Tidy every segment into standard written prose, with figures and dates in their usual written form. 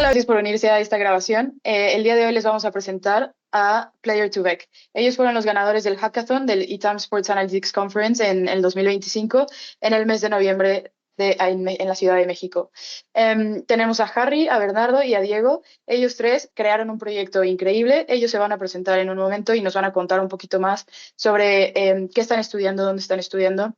Gracias por unirse a esta grabación. El día de hoy les vamos a presentar a Player 2 Bec. Ellos fueron los ganadores del hackathon del ITAM Sports Analytics Conference en el 2025, en el mes de noviembre en la Ciudad de México. Tenemos a Harry, a Bernardo y a Diego. Ellos tres crearon un proyecto increíble. Ellos se van a presentar en un momento y nos van a contar un poquito más sobre qué están estudiando, dónde están estudiando,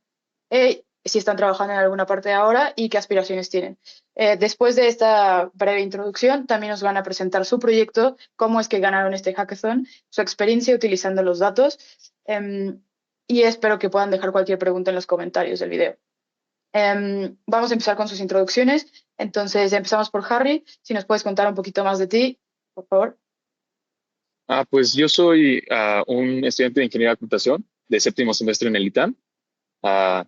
si están trabajando en alguna parte ahora y qué aspiraciones tienen. Después de esta breve introducción, también nos van a presentar su proyecto, cómo es que ganaron este hackathon, su experiencia utilizando los datos, y espero que puedan dejar cualquier pregunta en los comentarios del video. Vamos a empezar con sus introducciones. Entonces, empezamos por Harry. Si nos puedes contar un poquito más de ti, por favor. Pues yo soy un estudiante de ingeniería de computación de séptimo semestre en el ITAM. Ah,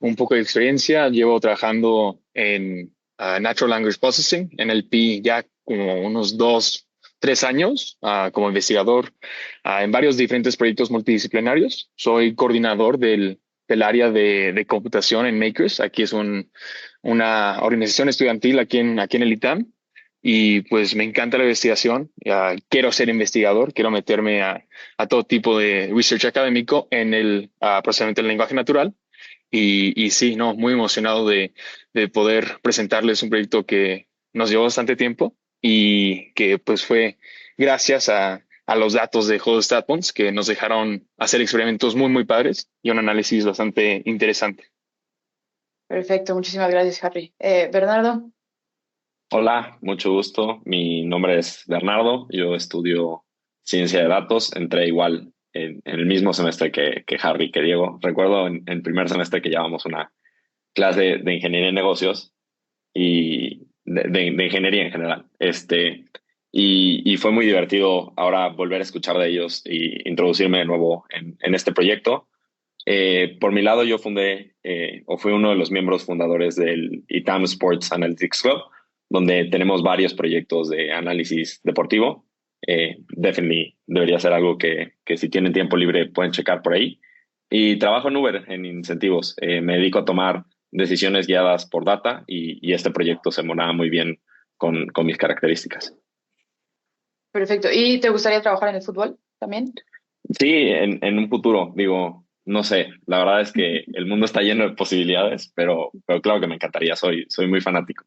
un poco de experiencia, llevo trabajando en Natural Language Processing, NLP, ya como unos 2, 3 años como investigador en varios diferentes proyectos multidisciplinarios. Soy coordinador del área de computación en Makers. Aquí es una organización estudiantil aquí en el ITAM. Y pues me encanta la investigación. Quiero ser investigador, quiero meterme a todo tipo de research académico en el procesamiento del lenguaje natural. Y sí, no, muy emocionado de poder presentarles un proyecto que nos llevó bastante tiempo y que pues fue gracias a los datos de Huddle StatBones que nos dejaron hacer experimentos muy, muy padres y un análisis bastante interesante. Perfecto, muchísimas gracias, Harry. Bernardo. Hola, mucho gusto. Mi nombre es Bernardo. Yo estudio ciencia de datos. Entré igual en el mismo semestre que Harry, que Diego. Recuerdo en el primer semestre que llevamos una clase de ingeniería en negocios y de ingeniería en general. Y fue muy divertido ahora volver a escuchar de ellos y introducirme de nuevo en este proyecto. Por mi lado, yo fundé o fui uno de los miembros fundadores del ITAM Sports Analytics Club, donde tenemos varios proyectos de análisis deportivo. Definitely debería ser algo que si tienen tiempo libre pueden checar por ahí. Y trabajo en Uber en incentivos. Me dedico a tomar decisiones guiadas por data y este proyecto se monaba muy bien con mis características. Perfecto. ¿Y te gustaría trabajar en el fútbol también? Sí, en un futuro, digo, no sé, la verdad es que el mundo está lleno de posibilidades, pero claro que me encantaría, soy muy fanático.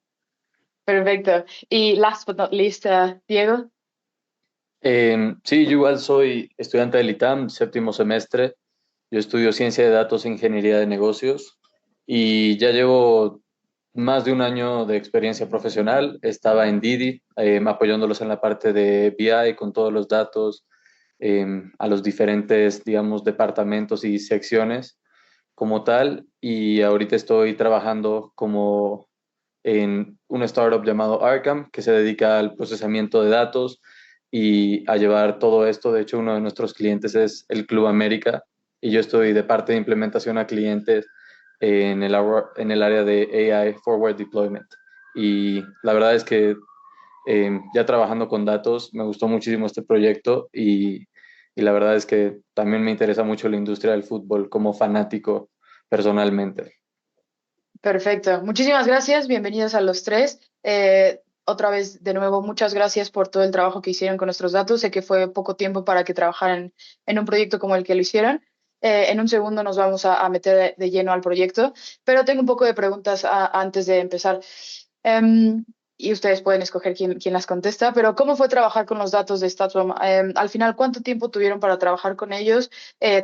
Perfecto. Y last but not least, Diego. Sí, yo igual soy estudiante del ITAM, séptimo semestre. Yo estudio ciencia de datos e ingeniería de negocios y ya llevo más de un año de experiencia profesional. Estaba en Didi, apoyándolos en la parte de BI con todos los datos, a los diferentes, digamos, departamentos y secciones como tal. Y ahorita estoy trabajando como en una startup llamado Arkham, que se dedica al procesamiento de datos y a llevar todo esto. De hecho, uno de nuestros clientes es el Club América y yo estoy de parte de implementación a clientes en el área de AI Forward Deployment. Y la verdad es que ya trabajando con datos, me gustó muchísimo este proyecto y la verdad es que también me interesa mucho la industria del fútbol como fanático personalmente. Perfecto. Muchísimas gracias. Bienvenidos a los tres. Otra vez, de nuevo, muchas gracias por todo el trabajo que hicieron con nuestros datos. Sé que fue poco tiempo para que trabajaran en un proyecto como el que lo hicieron. En un segundo nos vamos a meter de lleno al proyecto, pero tengo un poco de preguntas antes de empezar. Em, y ustedes pueden escoger quién las contesta, pero ¿cómo fue trabajar con los datos de StatRom? Al final, ¿cuánto tiempo tuvieron para trabajar con ellos?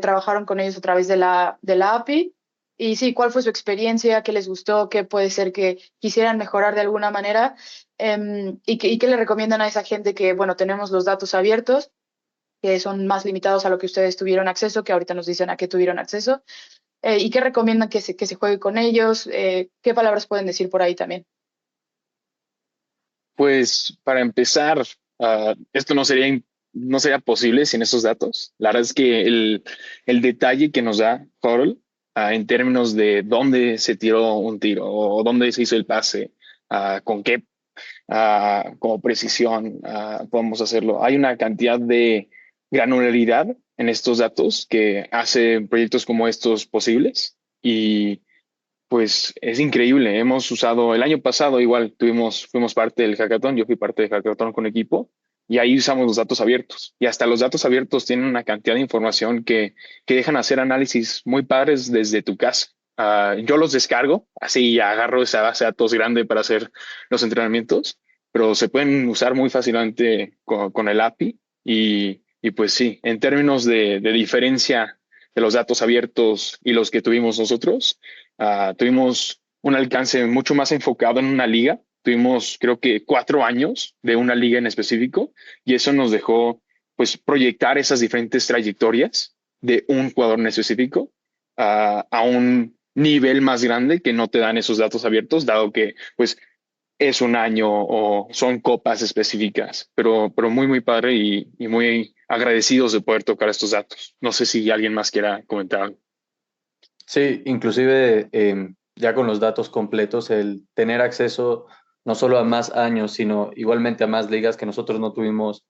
¿Trabajaron con ellos a través de la API? Y sí, ¿cuál fue su experiencia? ¿Qué les gustó? ¿Qué puede ser que quisieran mejorar de alguna manera? ¿Y qué le recomiendan a esa gente que, bueno, tenemos los datos abiertos, que son más limitados a lo que ustedes tuvieron acceso, que ahorita nos dicen a qué tuvieron acceso? ¿Y qué recomiendan que se juegue con ellos? ¿Qué palabras pueden decir por ahí también? Pues para empezar, esto no sería posible sin esos datos. La verdad es que el detalle que nos da Huddle en términos de dónde se tiró un tiro o dónde se hizo el pase, con qué como precisión podemos hacerlo. Hay una cantidad de granularidad en estos datos que hace proyectos como estos posibles Pues es increíble. Hemos usado, el año pasado igual fuimos parte del hackathon, yo fui parte del hackathon con equipo y ahí usamos los datos abiertos. Y hasta los datos abiertos tienen una cantidad de información que dejan hacer análisis muy padres desde tu casa. Yo los descargo, así agarro esa base de datos grande para hacer los entrenamientos, pero se pueden usar muy fácilmente con el API y pues sí, en términos de diferencia de los datos abiertos y los que tuvimos nosotros. Tuvimos un alcance mucho más enfocado en una liga. Tuvimos, creo que, 4 años de una liga en específico y eso nos dejó, pues, proyectar esas diferentes trayectorias de un jugador en específico a un nivel más grande que no te dan esos datos abiertos, dado que, pues, es un año o son copas específicas, pero muy, muy padre y muy agradecidos de poder tocar estos datos. No sé si alguien más quiera comentar algo. Sí, inclusive ya con los datos completos, el tener acceso no solo a más años, sino igualmente a más ligas que nosotros no tuvimos,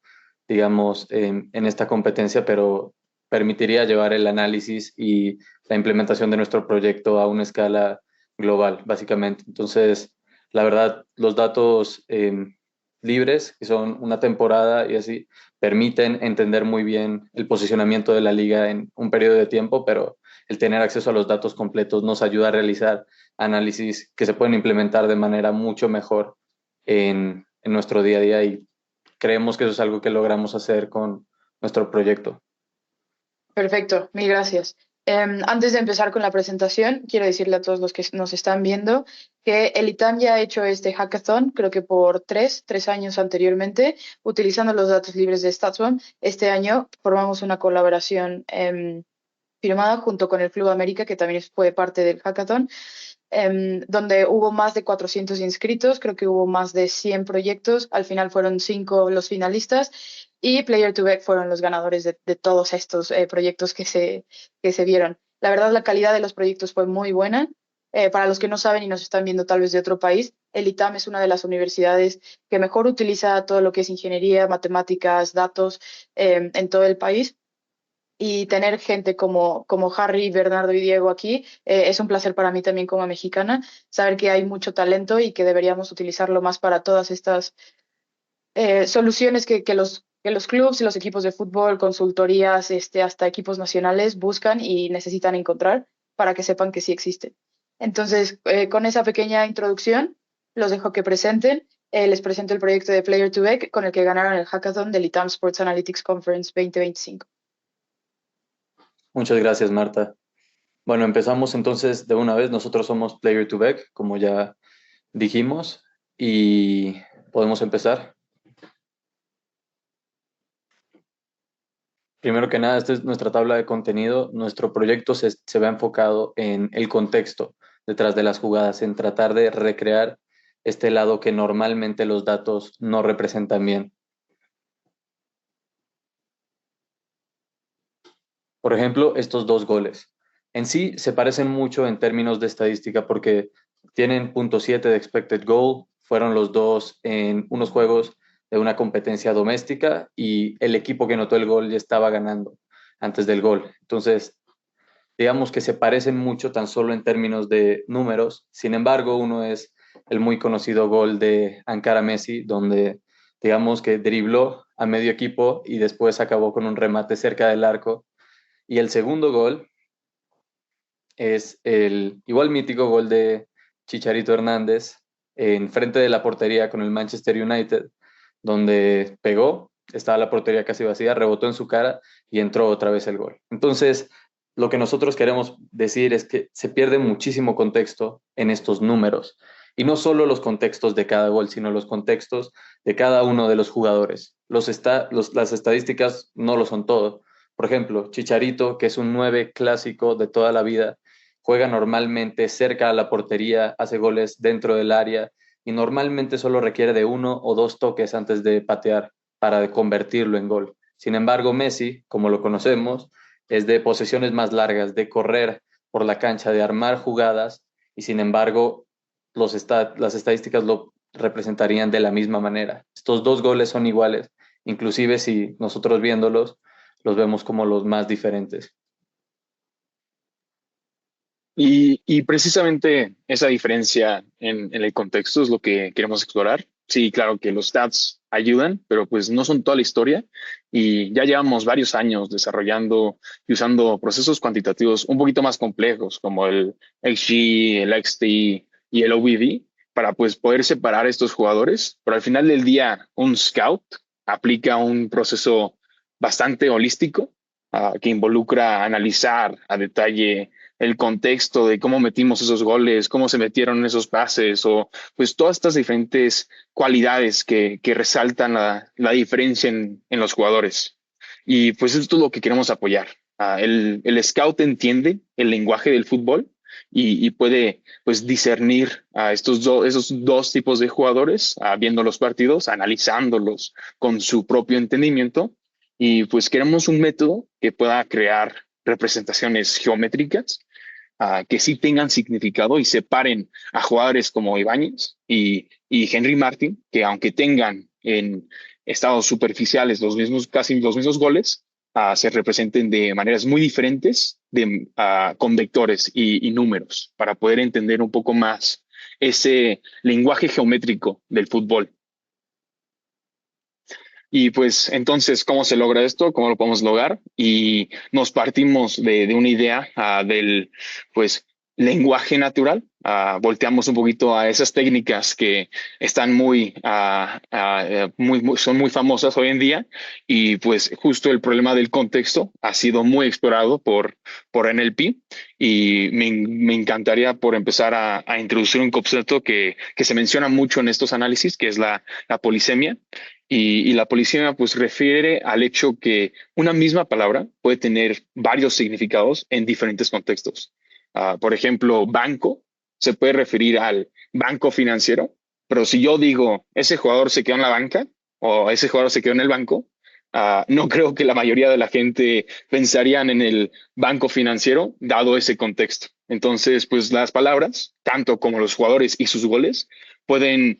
digamos, en esta competencia, pero permitiría llevar el análisis y la implementación de nuestro proyecto a una escala global, básicamente. Entonces, la verdad, los datos libres, que son una temporada y así, permiten entender muy bien el posicionamiento de la liga en un periodo de tiempo, pero el tener acceso a los datos completos nos ayuda a realizar análisis que se pueden implementar de manera mucho mejor en nuestro día a día y creemos que eso es algo que logramos hacer con nuestro proyecto. Perfecto, mil gracias. Antes de empezar con la presentación, quiero decirle a todos los que nos están viendo que el ITAM ya ha hecho este hackathon, creo que por tres años anteriormente, utilizando los datos libres de StatsBomb. Este año formamos una colaboración firmada junto con el Club América, que también fue parte del hackathon, donde hubo más de 400 inscritos, creo que hubo más de 100 proyectos, al final fueron 5 los finalistas y Player to Back fueron los ganadores de todos estos proyectos que se vieron. La verdad, la calidad de los proyectos fue muy buena. Para los que no saben y nos están viendo tal vez de otro país, el ITAM es una de las universidades que mejor utiliza todo lo que es ingeniería, matemáticas, datos en todo el país y tener gente como Harry, Bernardo y Diego aquí es un placer para mí también como mexicana, saber que hay mucho talento y que deberíamos utilizarlo más para todas estas soluciones que los clubes y los equipos de fútbol, consultorías, hasta equipos nacionales buscan y necesitan encontrar para que sepan que sí existen. Entonces, con esa pequeña introducción, los dejo que presenten. Les presento el proyecto de Player to Back con el que ganaron el hackathon del ITAM Sports Analytics Conference 2025. Muchas gracias, Marta. Bueno, empezamos entonces de una vez. Nosotros somos Player to Back, como ya dijimos, y podemos empezar. Primero que nada, esta es nuestra tabla de contenido. Nuestro proyecto se va enfocado en el contexto detrás de las jugadas, en tratar de recrear este lado que normalmente los datos no representan bien. Por ejemplo, estos 2 goles. En sí se parecen mucho en términos de estadística porque tienen .7 de expected goal, fueron los dos en unos juegos de una competencia doméstica y el equipo que anotó el gol ya estaba ganando antes del gol. Entonces, digamos que se parecen mucho tan solo en términos de números. Sin embargo, uno es el muy conocido gol de Ankara Messi, donde digamos que dribló a medio equipo y después acabó con un remate cerca del arco. Y el segundo gol es el igual mítico gol de Chicharito Hernández en frente de la portería con el Manchester United, donde pegó, estaba la portería casi vacía, rebotó en su cara y entró otra vez el gol. Entonces, lo que nosotros queremos decir es que se pierde muchísimo contexto en estos números. Y no solo los contextos de cada gol, sino los contextos de cada uno de los jugadores. Las estadísticas no lo son todo. Por ejemplo, Chicharito, que es un 9 clásico de toda la vida, juega normalmente cerca a la portería, hace goles dentro del área y normalmente solo requiere de 1 o 2 toques antes de patear para convertirlo en gol. Sin embargo, Messi, como lo conocemos, es de posesiones más largas, de correr por la cancha, de armar jugadas y sin embargo las estadísticas lo representarían de la misma manera. Estos 2 goles son iguales, inclusive si nosotros viéndolos los vemos como los más diferentes. Y precisamente esa diferencia en el contexto es lo que queremos explorar. Sí, claro que los stats ayudan, pero pues no son toda la historia y ya llevamos varios años desarrollando y usando procesos cuantitativos un poquito más complejos como el XG, el XT y el OBV para pues poder separar estos jugadores. Pero al final del día, un scout aplica un proceso bastante holístico que involucra analizar a detalle el contexto de cómo metimos esos goles, cómo se metieron esos pases o pues todas estas diferentes cualidades que resaltan la diferencia en los jugadores. Y pues esto es lo que queremos apoyar. El scout entiende el lenguaje del fútbol y puede pues discernir a esos dos tipos de jugadores, viendo los partidos, analizándolos con su propio entendimiento. Y pues queremos un método que pueda crear representaciones geométricas que sí tengan significado y separen a jugadores como Ibáñez y Henry Martin, que aunque tengan en estados superficiales casi los mismos goles, se representen de maneras muy diferentes con vectores y números para poder entender un poco más ese lenguaje geométrico del fútbol. Y pues entonces, ¿cómo se logra esto? ¿Cómo lo podemos lograr? Y nos partimos de una idea del pues lenguaje natural. Volteamos un poquito a esas técnicas que están son muy famosas hoy en día y pues justo el problema del contexto ha sido muy explorado por NLP y me encantaría por empezar a introducir un concepto que se menciona mucho en estos análisis, que es la polisemia. Y la polisemia pues refiere al hecho que una misma palabra puede tener varios significados en diferentes contextos. Por ejemplo, banco se puede referir al banco financiero, pero si yo digo ese jugador se quedó en la banca o ese jugador se quedó en el banco, no creo que la mayoría de la gente pensarían en el banco financiero dado ese contexto. Entonces, pues las palabras, tanto como los jugadores y sus goles, pueden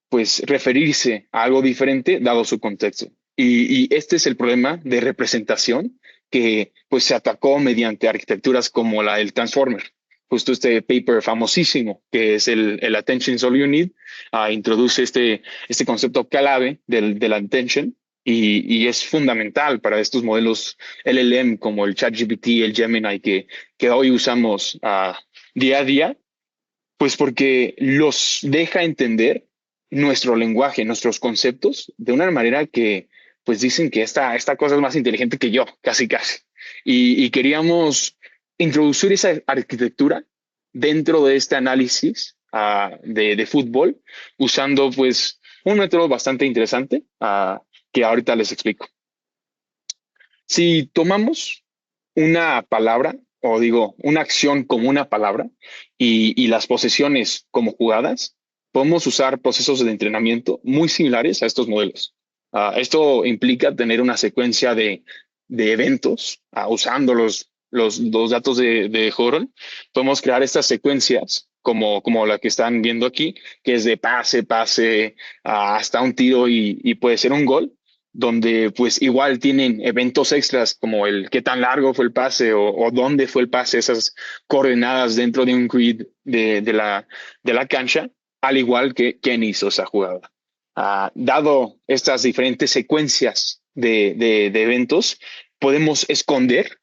pues referirse a algo diferente dado su contexto. Y este es el problema de representación que pues se atacó mediante arquitecturas como la del Transformer. Justo este paper famosísimo, que es el Attention is All You Need, introduce este concepto clave del attention y es fundamental para estos modelos LLM como el ChatGPT, el Gemini que hoy usamos día a día, pues porque los deja entender nuestro lenguaje, nuestros conceptos, de una manera que pues dicen que esta cosa es más inteligente que yo, casi casi. Y queríamos introducir esa arquitectura dentro de este análisis de fútbol, usando pues un método bastante interesante que ahorita les explico. Si tomamos una palabra, o digo, una acción como una palabra y las posesiones como jugadas, podemos usar procesos de entrenamiento muy similares a estos modelos. Esto implica tener una secuencia de eventos usando los datos de Huddle. Podemos crear estas secuencias como la que están viendo aquí, que es de pase, hasta un tiro y puede ser un gol donde pues igual tienen eventos extras como el qué tan largo fue el pase o dónde fue el pase, esas coordenadas dentro de un grid de la cancha, al igual que quién hizo esa jugada. Dado estas diferentes secuencias de eventos, podemos esconder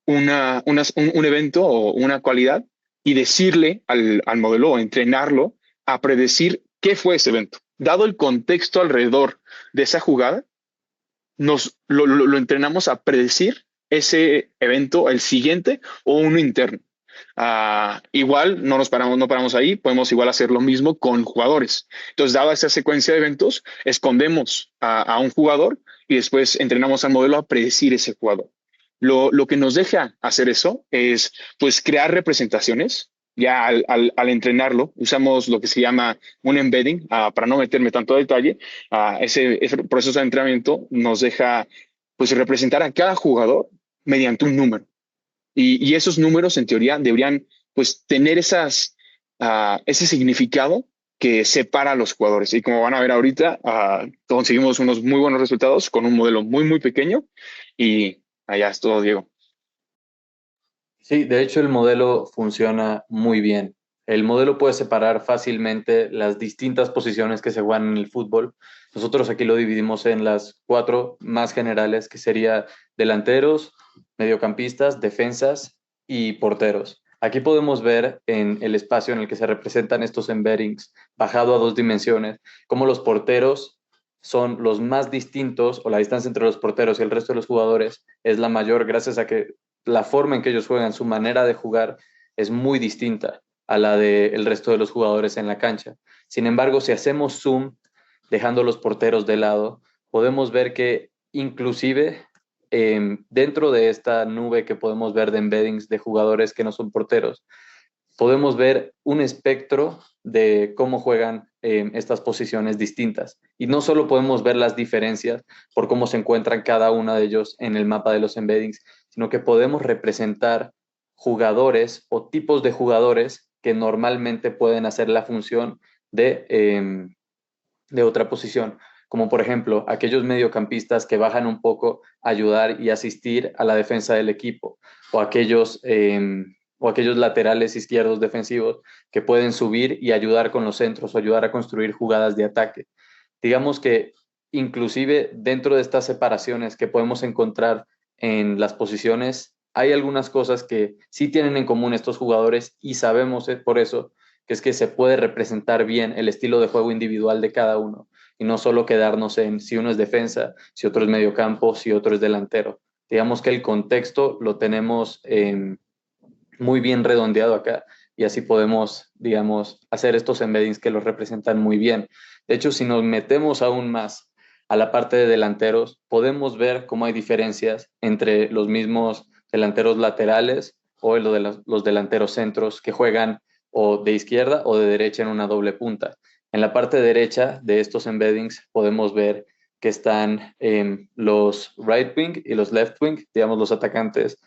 un evento o una cualidad y decirle al modelo o entrenarlo a predecir qué fue ese evento. Dado el contexto alrededor de esa jugada, lo entrenamos a predecir ese evento, el siguiente o uno interno. Igual no paramos ahí, podemos igual hacer lo mismo con jugadores. Entonces, dada esa secuencia de eventos, escondemos a un jugador y después entrenamos al modelo a predecir ese jugador. Lo que nos deja hacer eso es pues crear representaciones. Ya al entrenarlo, usamos lo que se llama un embedding, para no meterme tanto detalle. Ese proceso de entrenamiento nos deja pues representar a cada jugador mediante un número. Y esos números, en teoría, deberían pues tener ese significado que separa a los jugadores. Y como van a ver ahorita, conseguimos unos muy buenos resultados con un modelo muy, muy pequeño. Y allá es todo, Diego. Sí, de hecho el modelo funciona muy bien. El modelo puede separar fácilmente las distintas posiciones que se juegan en el fútbol. Nosotros aquí lo dividimos en las cuatro más generales, que sería delanteros, mediocampistas, defensas y porteros. Aquí podemos ver en el espacio en el que se representan estos embeddings, bajado a dos dimensiones, cómo los porteros son los más distintos, o la distancia entre los porteros y el resto de los jugadores es la mayor gracias a que la forma en que ellos juegan, su manera de jugar es muy distinta a la del resto de los jugadores en la cancha. Sin embargo, si hacemos zoom, dejando los porteros de lado, podemos ver que inclusive dentro de esta nube que podemos ver de embeddings de jugadores que no son porteros, podemos ver un espectro de cómo juegan estas posiciones distintas. Y no solo podemos ver las diferencias por cómo se encuentran cada una de ellos en el mapa de los embeddings, sino que podemos representar jugadores o tipos de jugadores que normalmente pueden hacer la función de otra posición, como por ejemplo aquellos mediocampistas que bajan un poco a ayudar y asistir a la defensa del equipo, o aquellos laterales izquierdos defensivos que pueden subir y ayudar con los centros o ayudar a construir jugadas de ataque. Digamos que inclusive dentro de estas separaciones que podemos encontrar en las posiciones, hay algunas cosas que sí tienen en común estos jugadores y sabemos por eso que es que se puede representar bien el estilo de juego individual de cada uno y no solo quedarnos en si uno es defensa, si otro es mediocampo, si otro es delantero. Digamos que el contexto lo tenemos muy bien redondeado acá y así podemos, digamos, hacer estos embeddings que los representan muy bien. De hecho, si nos metemos aún más a la parte de delanteros, podemos ver cómo hay diferencias entre los mismos delanteros laterales o los delanteros centros que juegan o de izquierda o de derecha en una doble punta. En la parte derecha de estos embeddings podemos ver que están los right wing y los left wing, digamos los atacantes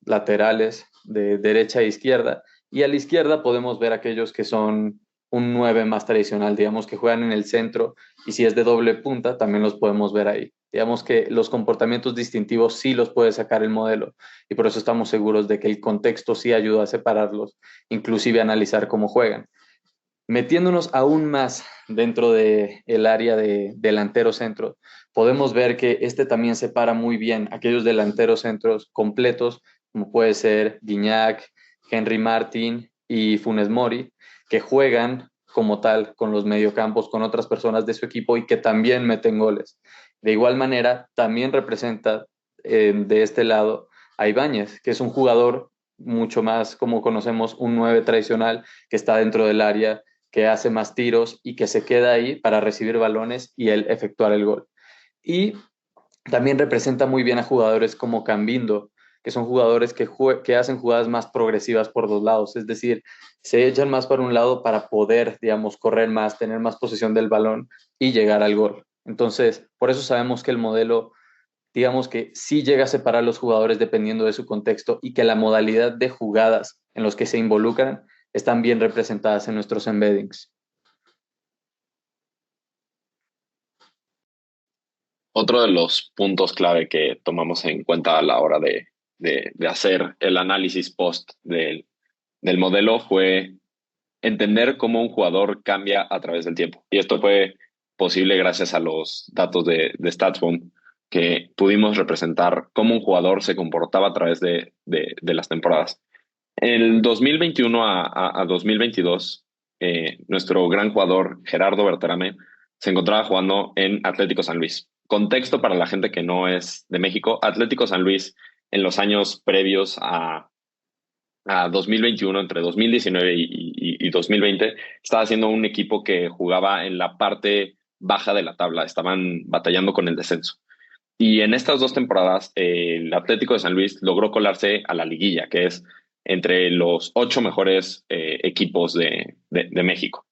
laterales de derecha e izquierda. Y a la izquierda podemos ver aquellos que son un 9 más tradicional, digamos que juegan en el centro y si es de doble punta también los podemos ver ahí. Digamos que los comportamientos distintivos sí los puede sacar el modelo y por eso estamos seguros de que el contexto sí ayuda a separarlos, inclusive a analizar cómo juegan. Metiéndonos aún más dentro del área de delantero centro, podemos ver que este también separa muy bien aquellos delanteros centros completos, como puede ser Guiñac, Henry Martin y Funes Mori, que juegan como tal con los mediocampos, con otras personas de su equipo y que también meten goles. De igual manera, también representa de este lado a Ibáñez, que es un jugador mucho más, como conocemos, un 9 tradicional que está dentro del área, que hace más tiros y que se queda ahí para recibir balones y él efectuar el gol. Y también representa muy bien a jugadores como Cambindo, que son jugadores que hacen jugadas más progresivas por dos lados, es decir, se echan más para un lado para poder, digamos, correr más, tener más posesión del balón y llegar al gol. Entonces, por eso sabemos que el modelo, digamos que sí llega a separar a los jugadores dependiendo de su contexto y que la modalidad de jugadas en los que se involucran están bien representadas en nuestros embeddings. Otro de los puntos clave que tomamos en cuenta a la hora de hacer el análisis post del modelo fue entender cómo un jugador cambia a través del tiempo. Y esto fue posible gracias a los datos de StatsBomb, que pudimos representar cómo un jugador se comportaba a través de las temporadas. En el 2021 a 2022, nuestro gran jugador Gerardo Berterame se encontraba jugando en Atlético San Luis. Contexto para la gente que no es de México: Atlético San Luis en los años previos a 2021, entre 2019 y 2020, estaba siendo un equipo que jugaba en la parte baja de la tabla, estaban batallando con el descenso. Y en estas dos temporadas, el Atlético de San Luis logró colarse a la liguilla, que es entre los 8 mejores equipos de México.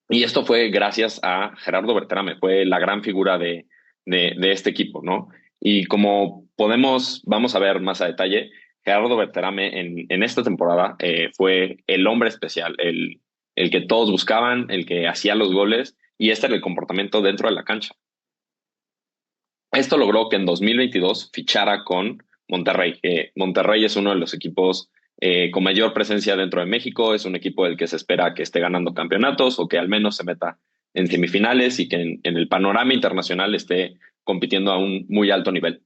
Y esto fue gracias a Gerardo Berterame, fue la gran figura de este equipo, ¿no? Y como vamos a ver más a detalle, Gerardo Berterame en esta temporada fue el hombre especial, el que todos buscaban, el que hacía los goles, y este era el comportamiento dentro de la cancha. Esto logró que en 2022 fichara con Monterrey. Monterrey es uno de los equipos con mayor presencia dentro de México, es un equipo del que se espera que esté ganando campeonatos o que al menos se meta en semifinales y que en el panorama internacional esté compitiendo a un muy alto nivel.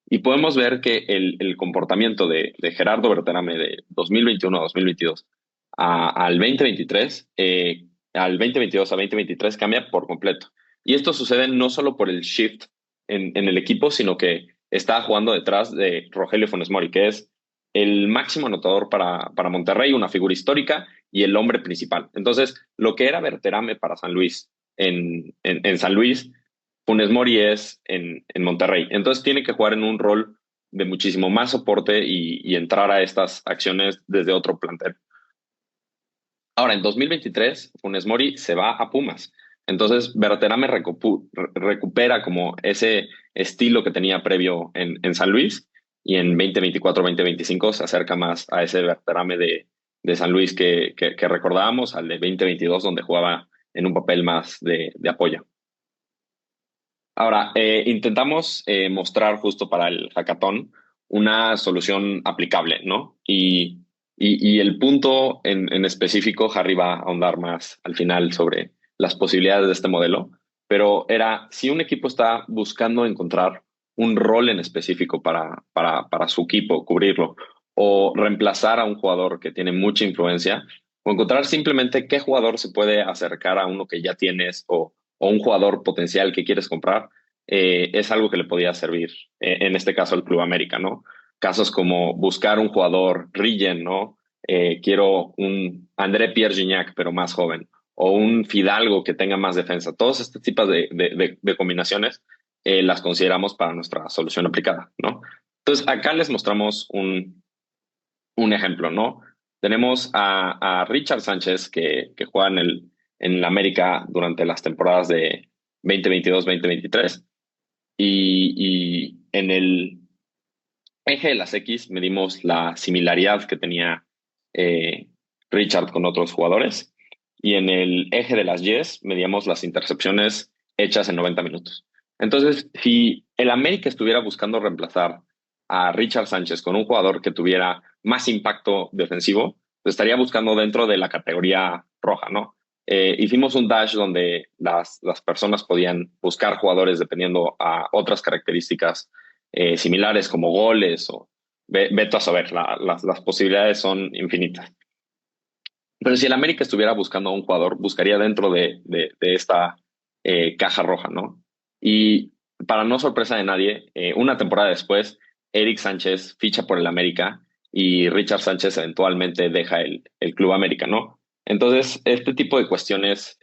Y podemos ver que el comportamiento de Gerardo Berterame de 2021 a 2022 al 2023, al 2022 a 2023 cambia por completo. Y esto sucede no solo por el shift en el equipo, sino que está jugando detrás de Rogelio Funes Mori, que es el máximo anotador para Monterrey, una figura histórica y el hombre principal. Entonces, lo que era Berterame para San Luis en San Luis, Funes Mori es en Monterrey. Entonces, tiene que jugar en un rol de muchísimo más soporte y entrar a estas acciones desde otro plantel. Ahora, en 2023, Funes Mori se va a Pumas. Entonces, Berterame recupera como ese estilo que tenía previo en San Luis y en 2024-2025 se acerca más a ese Berterame de San Luis que recordábamos, al de 2022, donde jugaba en un papel más de apoyo. Ahora, intentamos mostrar justo para el hackathon una solución aplicable, ¿no? Y el punto en específico, Harry va a ahondar más al final sobre las posibilidades de este modelo, pero era si un equipo está buscando encontrar un rol en específico para su equipo, cubrirlo, o reemplazar a un jugador que tiene mucha influencia, o encontrar simplemente qué jugador se puede acercar a uno que ya tienes o un jugador potencial que quieres comprar, es algo que le podía servir, en este caso al Club América, ¿no? Casos como buscar un jugador Regen, ¿no? Quiero un André Pierre Gignac, pero más joven, o un Fidalgo que tenga más defensa. Todos estos tipos de combinaciones las consideramos para nuestra solución aplicada, ¿no? Entonces, acá les mostramos un ejemplo, ¿no? Tenemos a Richard Sánchez, que juega en el América durante las temporadas de 2022-2023, y en el eje de las X medimos la similaridad que tenía Richard con otros jugadores y en el eje de las Y medíamos las intercepciones hechas en 90 minutos. Entonces, si el América estuviera buscando reemplazar a Richard Sánchez con un jugador que tuviera más impacto defensivo, pues estaría buscando dentro de la categoría roja, ¿no? Hicimos un dash donde las personas podían buscar jugadores dependiendo a otras características similares como goles o veto a saber, las posibilidades son infinitas. Pero si el América estuviera buscando a un jugador, buscaría dentro de esta caja roja, ¿no? Y para no sorpresa de nadie, una temporada después, Eric Sánchez ficha por el América y Richard Sánchez eventualmente deja el Club América, ¿no? Entonces, este tipo de cuestiones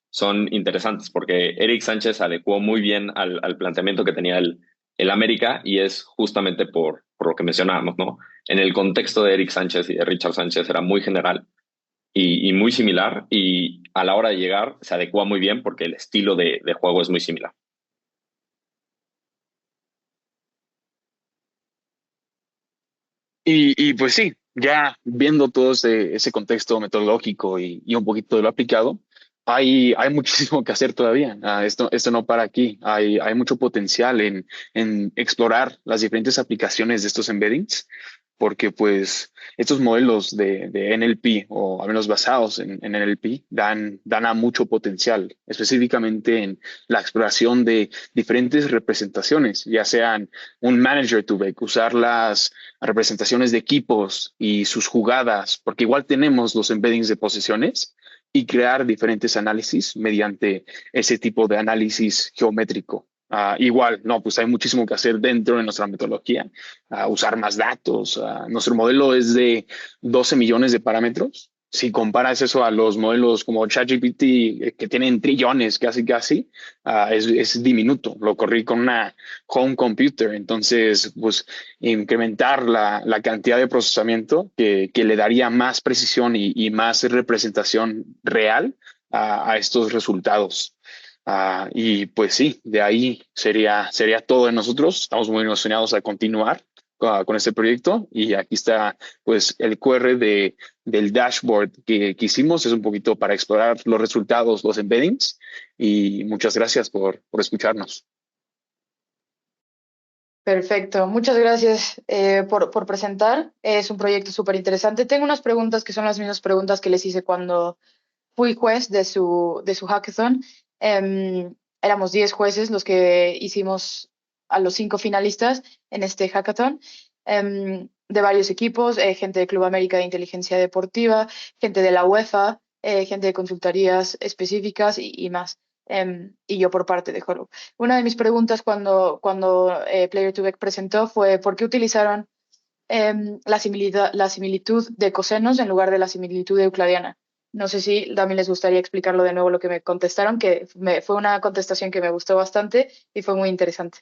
son interesantes porque Eric Sánchez adecuó muy bien al planteamiento que tenía el América y es justamente por lo que mencionábamos, ¿no? En el contexto de Eric Sánchez y de Richard Sánchez era muy general y muy similar y a la hora de llegar se adecua muy bien porque el estilo de juego es muy similar. Y pues sí, ya viendo todo ese contexto metodológico y un poquito de lo aplicado, hay muchísimo que hacer todavía. Esto no para aquí. Hay mucho potencial en explorar las diferentes aplicaciones de estos embeddings, porque pues estos modelos de NLP, o al menos basados en NLP, dan a mucho potencial, específicamente en la exploración de diferentes representaciones, ya sean un manager to usar las representaciones de equipos y sus jugadas, porque igual tenemos los embeddings de posiciones y crear diferentes análisis mediante ese tipo de análisis geométrico. Igual, no, pues hay muchísimo que hacer dentro de nuestra metodología, usar más datos. Nuestro modelo es de 12 millones de parámetros. Si comparas eso a los modelos como ChatGPT, que tienen trillones casi, es diminuto. Lo corrí con una home computer. Entonces, pues incrementar la cantidad de procesamiento que le daría más precisión y más representación real a estos resultados. Y pues sí, de ahí sería todo de nosotros. Estamos muy emocionados a continuar con este proyecto y aquí está pues el QR del dashboard que hicimos. Es un poquito para explorar los resultados, los embeddings, y muchas gracias por escucharnos. Perfecto, muchas gracias por presentar. Es un proyecto súper interesante. Tengo unas preguntas que son las mismas preguntas que les hice cuando fui juez de su hackathon. Éramos 10 jueces los que hicimos a los 5 finalistas en este hackathon, de varios equipos, gente de Club América de Inteligencia Deportiva, gente de la UEFA, gente de consultorías específicas y más. Y yo por parte de Hollow. Una de mis preguntas cuando Player 2 presentó fue ¿por qué utilizaron la similitud de cosenos en lugar de la similitud euclidiana? No sé si también les gustaría explicarlo de nuevo lo que me contestaron, que fue una contestación que me gustó bastante y fue muy interesante.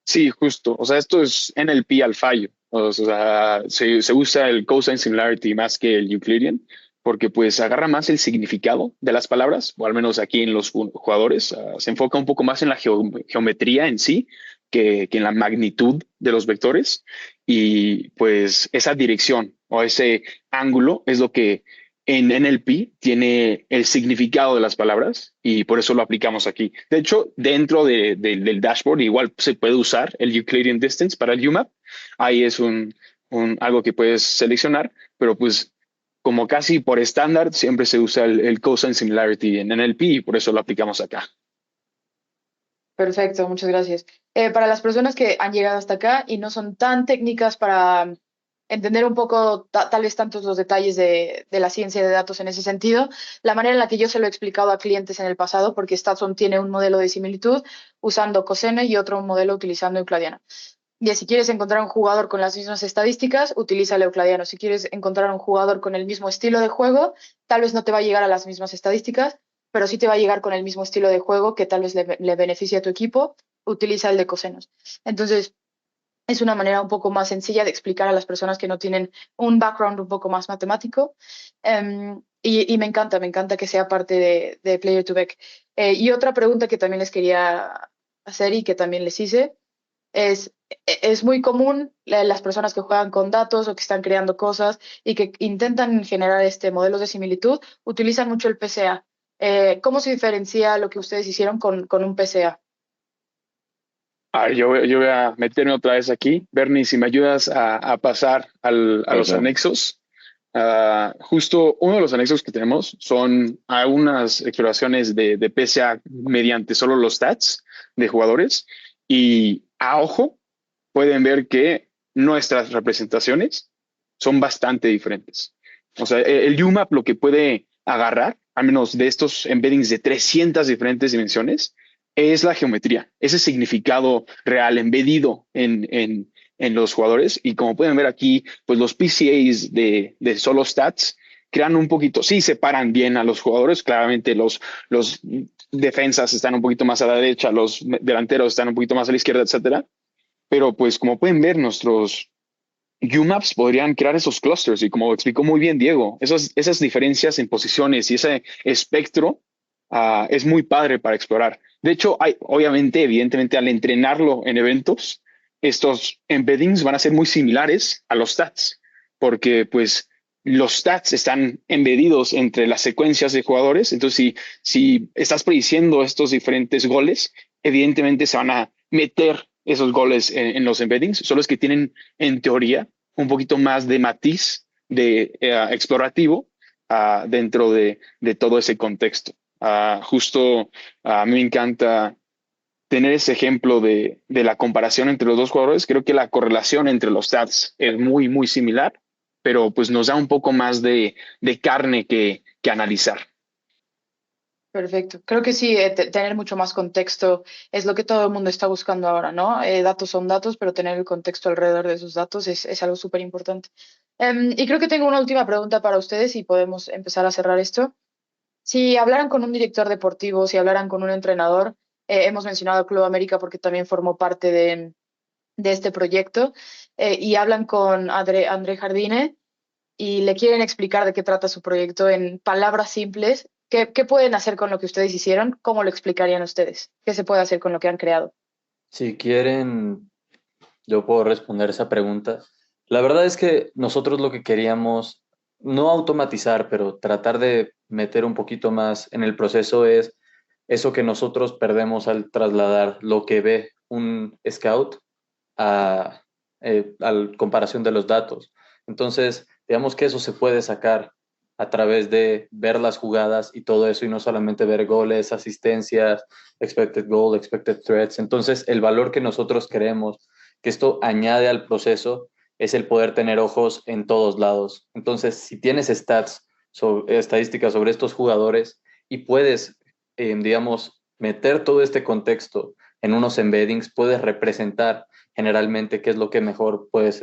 Sí, justo. O sea, esto es NLP al fallo. O sea, se usa el cosine similarity más que el Euclidean, porque pues agarra más el significado de las palabras, o al menos aquí en los jugadores. Se enfoca un poco más en la geometría en sí que en la magnitud de los vectores. Y pues esa dirección o ese ángulo es lo que en NLP tiene el significado de las palabras y por eso lo aplicamos aquí. De hecho, dentro del dashboard igual se puede usar el Euclidean Distance para el UMAP. Ahí es algo que puedes seleccionar, pero pues como casi por estándar siempre se usa el cosine similarity en NLP y por eso lo aplicamos acá. Perfecto, muchas gracias. Para las personas que han llegado hasta acá y no son tan técnicas para entender un poco tal vez tantos los detalles de la ciencia de datos en ese sentido, la manera en la que yo se lo he explicado a clientes en el pasado, porque Statson tiene un modelo de similitud usando coseno y otro modelo utilizando euclidiano. Y si quieres encontrar un jugador con las mismas estadísticas, utiliza el euclidiano. Si quieres encontrar un jugador con el mismo estilo de juego, tal vez no te va a llegar a las mismas estadísticas, pero sí te va a llegar con el mismo estilo de juego que tal vez le beneficie a tu equipo, utiliza el de cosenos. Entonces, es una manera un poco más sencilla de explicar a las personas que no tienen un background un poco más matemático. Y me encanta que sea parte de Player to Back. Y otra pregunta que también les quería hacer y que también les hice es muy común las personas que juegan con datos o que están creando cosas y que intentan generar modelos de similitud, utilizan mucho el PCA. ¿Cómo se diferencia lo que ustedes hicieron con un PCA? A ver, yo voy a meterme otra vez aquí. Bernie, si me ayudas a pasar a los Ok. anexos. Justo uno de los anexos que tenemos son algunas exploraciones de PSA mediante solo los stats de jugadores y a ojo pueden ver que nuestras representaciones son bastante diferentes. O sea, el UMAP lo que puede agarrar, al menos de estos embeddings de 300 diferentes dimensiones, es la geometría, ese significado real embedido en los jugadores. Y como pueden ver aquí, pues los PCAs de solo stats crean un poquito, sí separan bien a los jugadores, claramente los defensas están un poquito más a la derecha, los delanteros están un poquito más a la izquierda, etcétera. Pero pues como pueden ver, nuestros UMAPs podrían crear esos clusters y como explicó muy bien Diego, esas diferencias en posiciones y ese espectro es muy padre para explorar. De hecho, obviamente, evidentemente, al entrenarlo en eventos, estos embeddings van a ser muy similares a los stats, porque pues los stats están embedidos entre las secuencias de jugadores. Entonces, si estás prediciendo estos diferentes goles, evidentemente se van a meter esos goles en los embeddings, solo es que tienen, en teoría, un poquito más de matiz de explorativo dentro de todo ese contexto. Justo a mí me encanta tener ese ejemplo de la comparación entre los dos jugadores. Creo que la correlación entre los stats es muy, muy similar, pero pues nos da un poco más de carne que analizar. Perfecto. Creo que sí, tener mucho más contexto es lo que todo el mundo está buscando ahora, ¿no? Datos son datos, pero tener el contexto alrededor de esos datos es algo súper importante. Y creo que tengo una última pregunta para ustedes y podemos empezar a cerrar esto. Si hablaran con un director deportivo, si hablaran con un entrenador, hemos mencionado Club América porque también formó parte de este proyecto, y hablan con André Jardine y le quieren explicar de qué trata su proyecto en palabras simples, ¿qué pueden hacer con lo que ustedes hicieron? ¿Cómo lo explicarían ustedes? ¿Qué se puede hacer con lo que han creado? Si quieren, yo puedo responder esa pregunta. La verdad es que nosotros lo que queríamos, no automatizar, pero tratar de meter un poquito más en el proceso es eso que nosotros perdemos al trasladar lo que ve un scout a la comparación de los datos. Entonces, digamos que eso se puede sacar a través de ver las jugadas y todo eso, y no solamente ver goles, asistencias, expected goal, expected threats. Entonces, el valor que nosotros queremos que esto añade al proceso es el poder tener ojos en todos lados. Entonces, si tienes estadísticas sobre estos jugadores y puedes, digamos, meter todo este contexto en unos embeddings, puedes representar generalmente qué es lo que mejor puede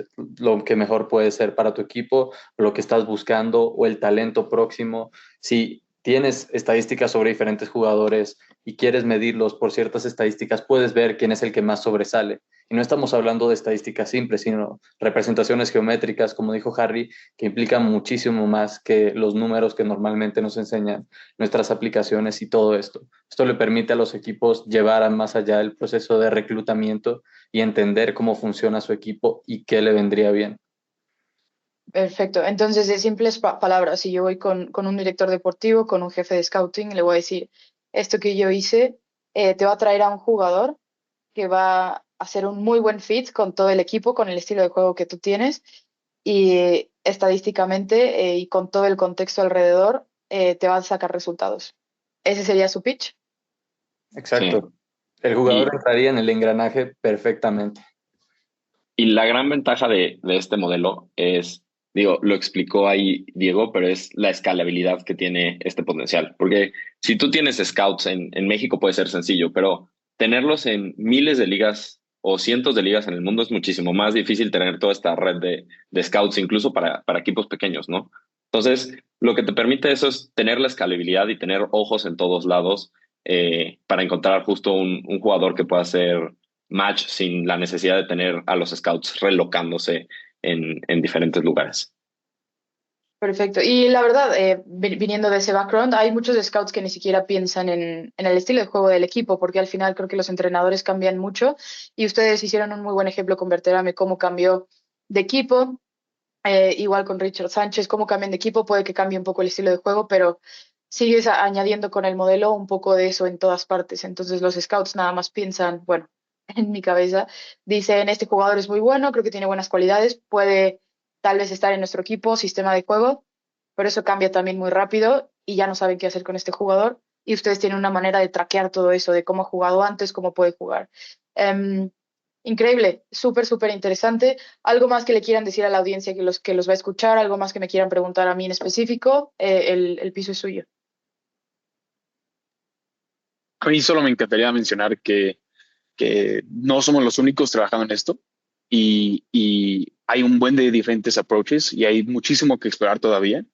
ser para tu equipo, lo que estás buscando o el talento próximo. Si tienes estadísticas sobre diferentes jugadores y quieres medirlos por ciertas estadísticas, puedes ver quién es el que más sobresale. Y no estamos hablando de estadísticas simples, sino representaciones geométricas, como dijo Harry, que implican muchísimo más que los números que normalmente nos enseñan nuestras aplicaciones y todo esto. Esto le permite a los equipos llevar a más allá el proceso de reclutamiento y entender cómo funciona su equipo y qué le vendría bien. Perfecto. Entonces, de simples palabras, si yo voy con un director deportivo, con un jefe de scouting, le voy a decir, esto que yo hice te va a traer a un jugador que va a hacer un muy buen fit con todo el equipo, con el estilo de juego que tú tienes y estadísticamente y con todo el contexto alrededor, te va a sacar resultados. Ese sería su pitch. Sí. Exacto. El jugador Y, entraría en el engranaje perfectamente. y la gran ventaja de este modelo es, digo, lo explicó ahí Diego, pero es la escalabilidad que tiene este potencial. Porque si tú tienes scouts en México puede ser sencillo, pero tenerlos en miles de ligas o cientos de ligas en el mundo es muchísimo más difícil tener toda esta red de scouts, incluso para equipos pequeños, ¿no? Entonces, lo que te permite eso es tener la escalabilidad y tener ojos en todos lados para encontrar justo un jugador que pueda ser match sin la necesidad de tener a los scouts relocándose en diferentes lugares. Perfecto. Y la verdad, viniendo de ese background, hay muchos scouts que ni siquiera piensan en el estilo de juego del equipo, porque al final creo que los entrenadores cambian mucho y ustedes hicieron un muy buen ejemplo con Berterame, cómo cambió de equipo, igual con Richard Sánchez, cómo cambian de equipo, puede que cambie un poco el estilo de juego, pero sigues añadiendo con el modelo un poco de eso en todas partes. Entonces los scouts nada más piensan, bueno, en mi cabeza, dicen, este jugador es muy bueno, creo que tiene buenas cualidades, puede tal vez estar en nuestro equipo, sistema de juego, pero eso cambia también muy rápido y ya no saben qué hacer con este jugador. Y ustedes tienen una manera de traquear todo eso, de cómo ha jugado antes, cómo puede jugar. Em, Increíble, súper, súper interesante. ¿Algo más que le quieran decir a la audiencia que los va a escuchar? ¿Algo más que me quieran preguntar a mí en específico? El piso es suyo. A mí solo me encantaría mencionar que no somos los únicos trabajando en esto y hay un buen de diferentes approaches y hay muchísimo que explorar todavía.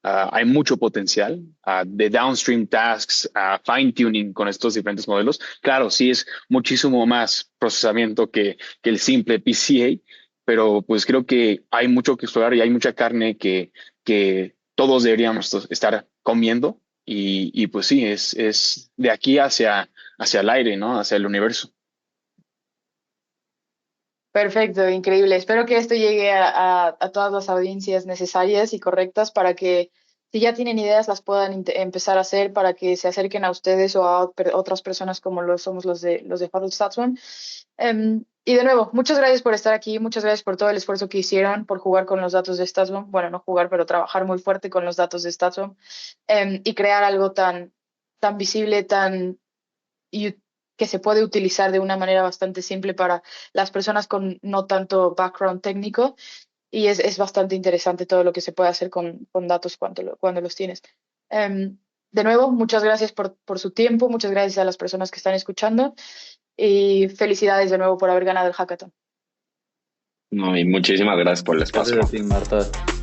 Hay mucho potencial de downstream tasks, fine tuning con estos diferentes modelos. Claro, sí es muchísimo más procesamiento que el simple PCA, pero pues creo que hay mucho que explorar y hay mucha carne que todos deberíamos estar comiendo y pues sí, es de aquí hacia el aire, ¿no? Hacia el universo. Perfecto, increíble. Espero que esto llegue a todas las audiencias necesarias y correctas para que, si ya tienen ideas, las puedan empezar a hacer para que se acerquen a ustedes o a otras personas como lo somos los de Huddle Statson. Y de nuevo, muchas gracias por estar aquí, muchas gracias por todo el esfuerzo que hicieron, por jugar con los datos de Statson. Bueno, no jugar, pero trabajar muy fuerte con los datos de Statson y crear algo tan visible, y que se puede utilizar de una manera bastante simple para las personas con no tanto background técnico y es bastante interesante todo lo que se puede hacer con datos cuando los tienes. De nuevo, muchas gracias por su tiempo, muchas gracias a las personas que están escuchando y felicidades de nuevo por haber ganado el hackathon. No, y muchísimas gracias por el Gracias a espacio. ti, Marta.